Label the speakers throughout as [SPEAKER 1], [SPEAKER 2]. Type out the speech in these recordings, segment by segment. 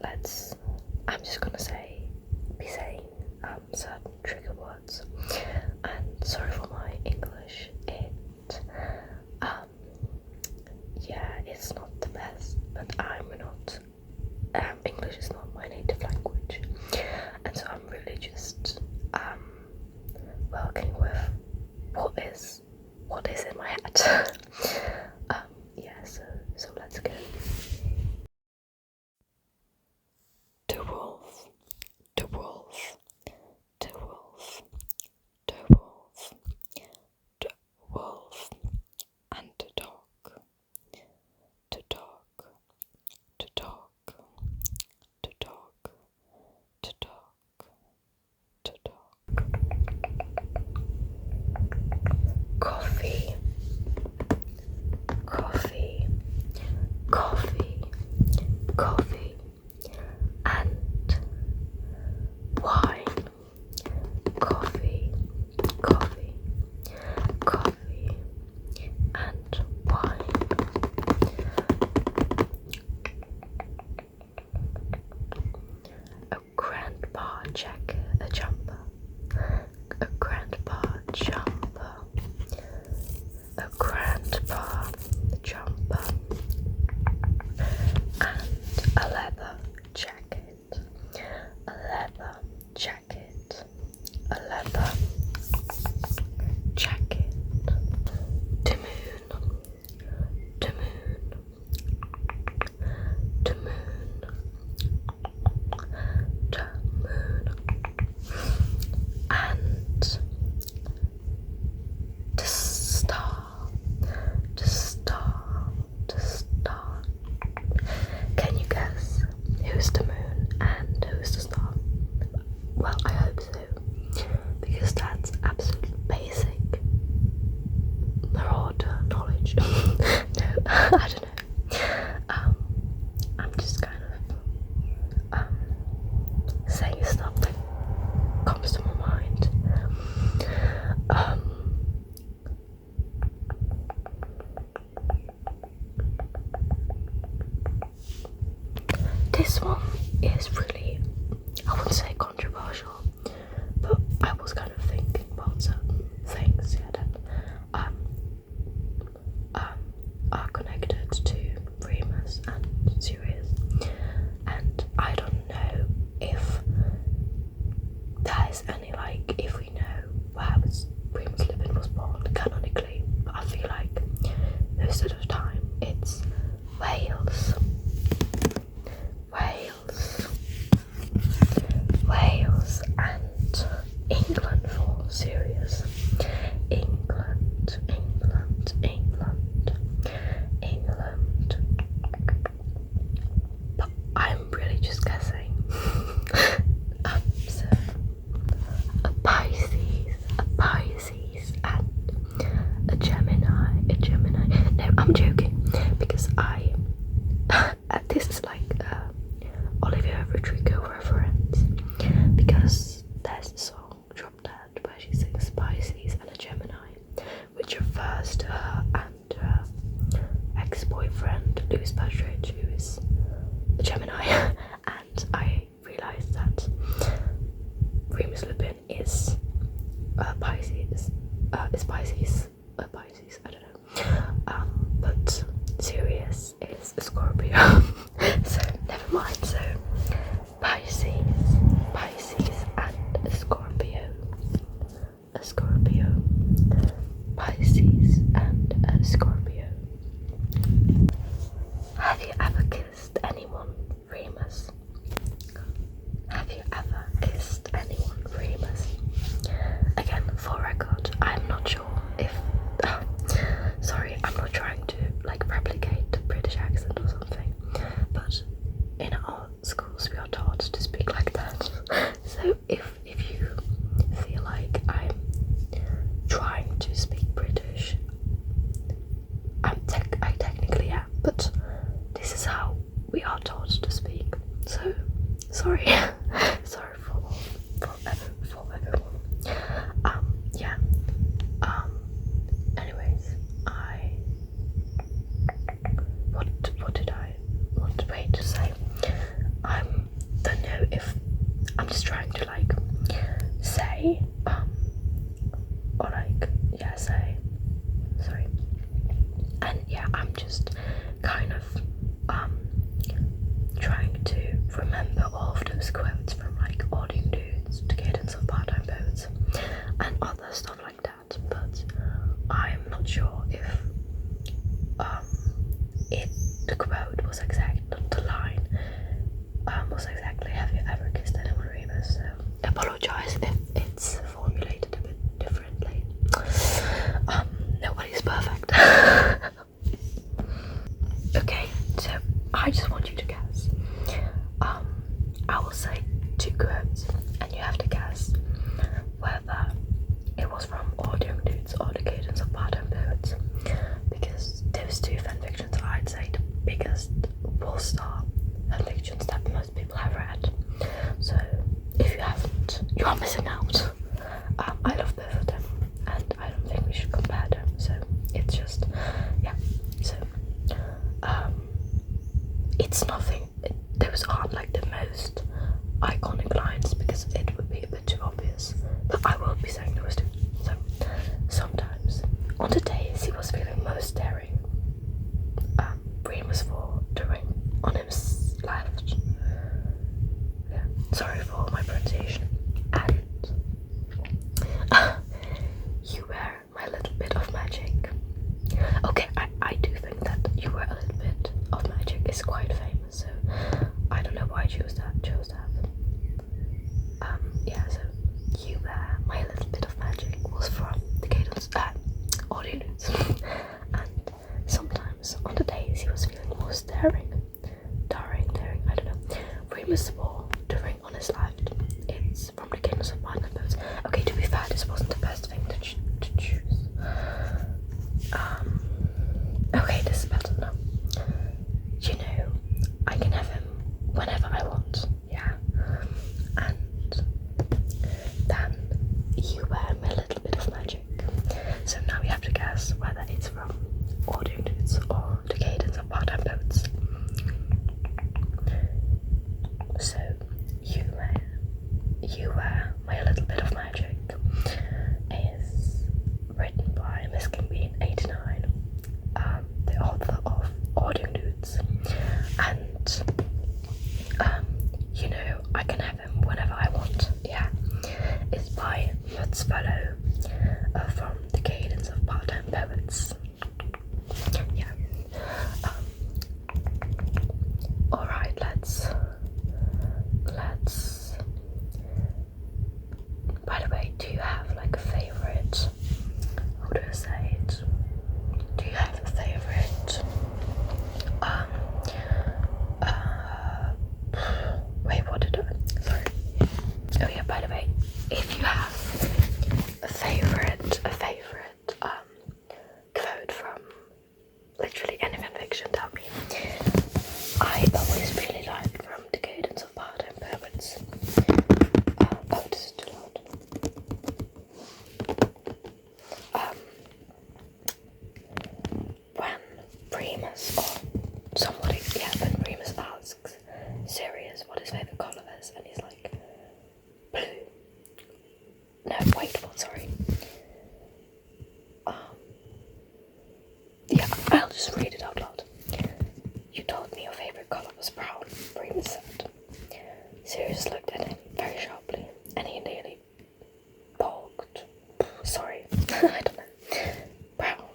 [SPEAKER 1] I'm just gonna be saying certain trigger words, and sorry for my English. It's not the best, but I'm not. English is not my native language, and so I'm really just working with what is in my head. So let's go. The wolf, the wolf, the wolf, the wolf, the wolf, and the dog, the dog, the dog, the dog, the dog, the dog. Coffee, coffee, coffee, coffee, and wine. Coffee, coffee, coffee, and wine. A grandpa jacket, a jumper. A grandpa jumper. A grandpa jumper. And a leather jacket. A leather jacket. A leather jacket. The moon. The moon. The moon. The moon. And the star. The star. The star. Can you guess who's the moon and who's the star? Well, I hope so, because that's absolute basic marauder knowledge. No, I don't know. I'm just kind of saying stuff that comes to my mind. This one is really, I wouldn't say controversial, but I was kind of thinking about certain things that are connected to Remus and Sirius, and I don't know if there is any, like, if we know where Remus Lupin was born canonically, but I feel like most of the time it's Wales. Wales and England for Sirius. England. But I'm really just guessing. So a Pisces, and a Gemini. No, I'm joking, because this is like Olivia Rodrigo reference, because there's a song Drop Dead where she sings Pisces and a Gemini, which refers to her and her ex-boyfriend Louis Partridge, who is a Gemini. And I realised that Remus Lupin is Pisces, I don't know, but Sirius is a Scorpio. So never mind. So Pisces and a Scorpio, Pisces and a Scorpio. Have you ever kissed anyone, Remus? Have you ever kissed anyone, Remus? Again, for record, I'm not sure if sorry, I'm not trying to like replicate the British accent or something, but in our schools we are taught to speak like that. So if you feel like I'm trying to speak British, I technically am, but this is how we are taught to speak. So sorry. Sorry for everyone. Yeah. Anyways, what did I want to wait to say? I'm if I'm just trying to like say or like say sorry, and yeah, I'm just kind of trying to remember all of those quotes from like Auditing Dudes to Cadence of Part-Time Poets and other stuff like that, but I'm not sure if the quote was exact, the line was exactly "Have you ever kissed anyone, Remus?" So I apologize if it's formulated a bit differently. Nobody's perfect. Okay, so I just want you to guess. I will say 2 quotes, and you have to guess whether it was from Auditing Dudes or the Cadence of Part-Time Poets, because those 2 fanfictions are, I'd say, the biggest WOLFSTAR fanfictions that most people have read. So if you haven't, you are missing out. I love both of them, and I don't think we should compare them. So it's just, yeah. So it's nothing. Those aren't like the most iconic lines because it would be a bit too obvious. But I will be saying those 2. So sometimes on the days he was feeling most daring, Remus for the ring on his left. Yeah, sorry for my pronunciation. And you were my little bit of magic. Okay, I do think that you were a little bit of magic is quite famous, so I don't know why I chose that. Yeah, so you were my little bit of magic was from the Cadence Audience. And sometimes on the days he was feeling most daring, I don't know. Remus wore the ring on his left. It's from the Cadence of Partner Poets. Okay, to be fair, this wasn't the best thing to choose. Okay, this is better now. You know, I can have him whenever I want, yeah. And then you wear my little bit of magic. So now we have to guess whether it's from Auditing Dudes or the Cadence of Part-Time Poets. So you wear my little bit of magic is written by Miss Kimbean 89, the author of Auditing Dudes, and you know, I can have him whenever I want, yeah, is by Mutt's Fellow from the Cadence of Part-Time Poets. Yeah. Alright, let's by the way, do you have like a favorite, how do I say it? Do you have a favorite wait, what did I, sorry. Oh yeah, by the way, if you have a favorite quote from literally any fanfiction, tell me. I always really like from the Cadence of Part-Time Poets. Oh, this is too loud. When Remus or somebody, yeah, when Remus asks Sirius what his favourite colour is, and he's like, blue. No, wait, what, sorry. Yeah, I'll just read it out loud. You told me your favourite colour was brown, Remus said. Sirius looked at him very sharply, and he nearly balked. Sorry, I don't know. Brown.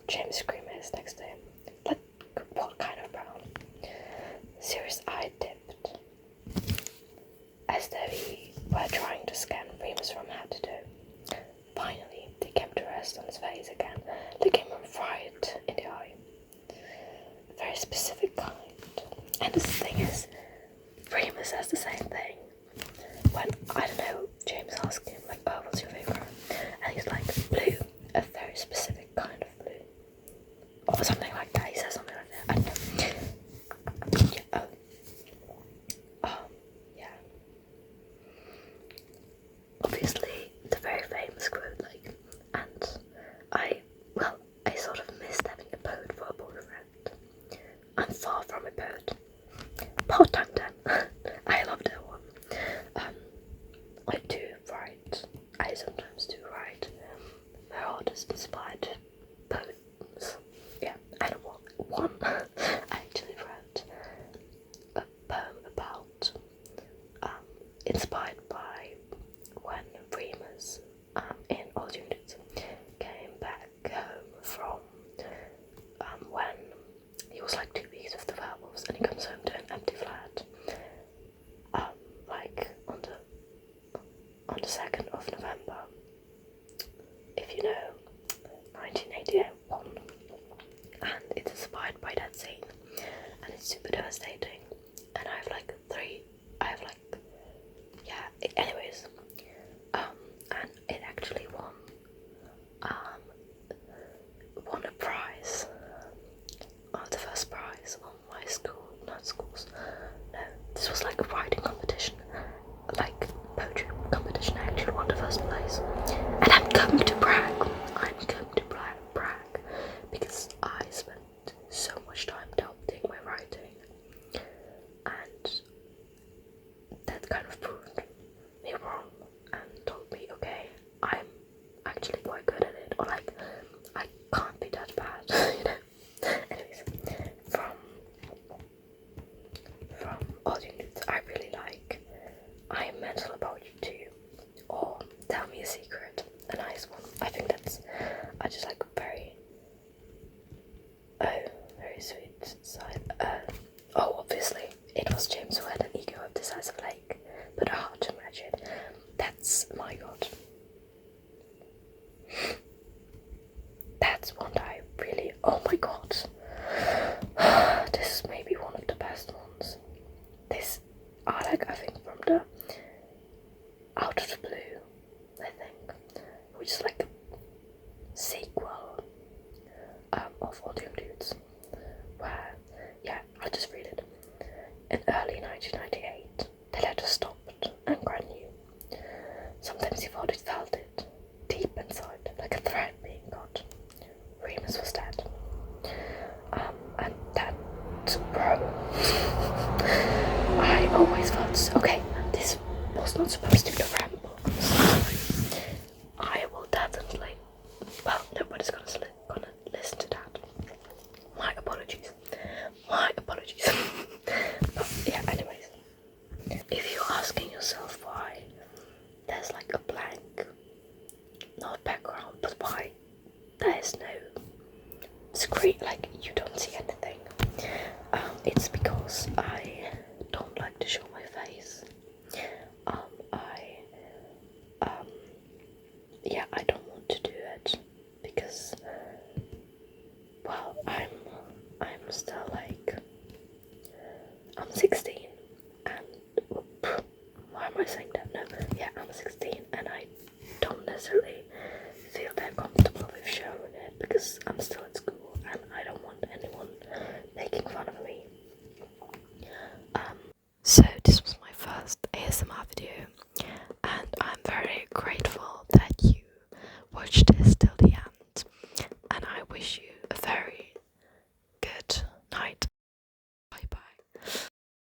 [SPEAKER 1] James screamed next to him. Like, what kind of brown? Sirius' eye dipped, as though he were trying to scan Remus from head to toe. Finally, they came to rest on his face again, looking him right in the eye. A very specific kind. And the thing is, Remus says the same thing. When, I don't know, James asked him, like, oh, what's your favourite? And he's like, blue. A very specific kind of blue. Or something like that. He says something like that. I don't know. Yeah, yeah. Obviously, the very famous quote, like, and I sort of missed having a poet for a boyfriend. I'm far from a poet. I have like, yeah, anyways, and it actually won a prize, the first prize on my school, not schools, no, this was like a writing competition, like poetry competition. I actually won the first place, and I'm going to brag, because I spent so much time doubting my writing, and that kind of proved me wrong and told me, okay, I'm actually quite good at it, or like, I can't be that bad, you know. Anyways, from audio nudes, I really like I Am Mental About You Too, or Tell Me a Secret, a nice one. I think that's, I just like very sweet side. Obviously, it was James who had an ego of the size of a lake, but a heart to match it. That's, my god. That's one that I really, oh my god. This is maybe one of the best ones. This, I think from the Out of the Blue, I think, which is like a sequel of Audio Dudes, where, yeah, I'll just read it. In early 1998, the letter stopped and Gran knew. Sometimes he thought he felt it, deep inside, like a thread being cut. Remus was dead. And that, bro, I always felt so, okay, this was not supposed to be a ramble, I will definitely, well, nobody's gonna listen to that. My apologies. But yeah, anyways, if you're asking yourself why there's like a blank, not background, but why there is no screen, like you don't see anything, it's because I don't like to show my face. I don't want to do it because, well, I'm still like, I'm 16, and why am I saying that? No, yeah, I'm 16, and I don't necessarily feel that comfortable with showing it because I'm still at school, and I don't want anyone making fun of me. So this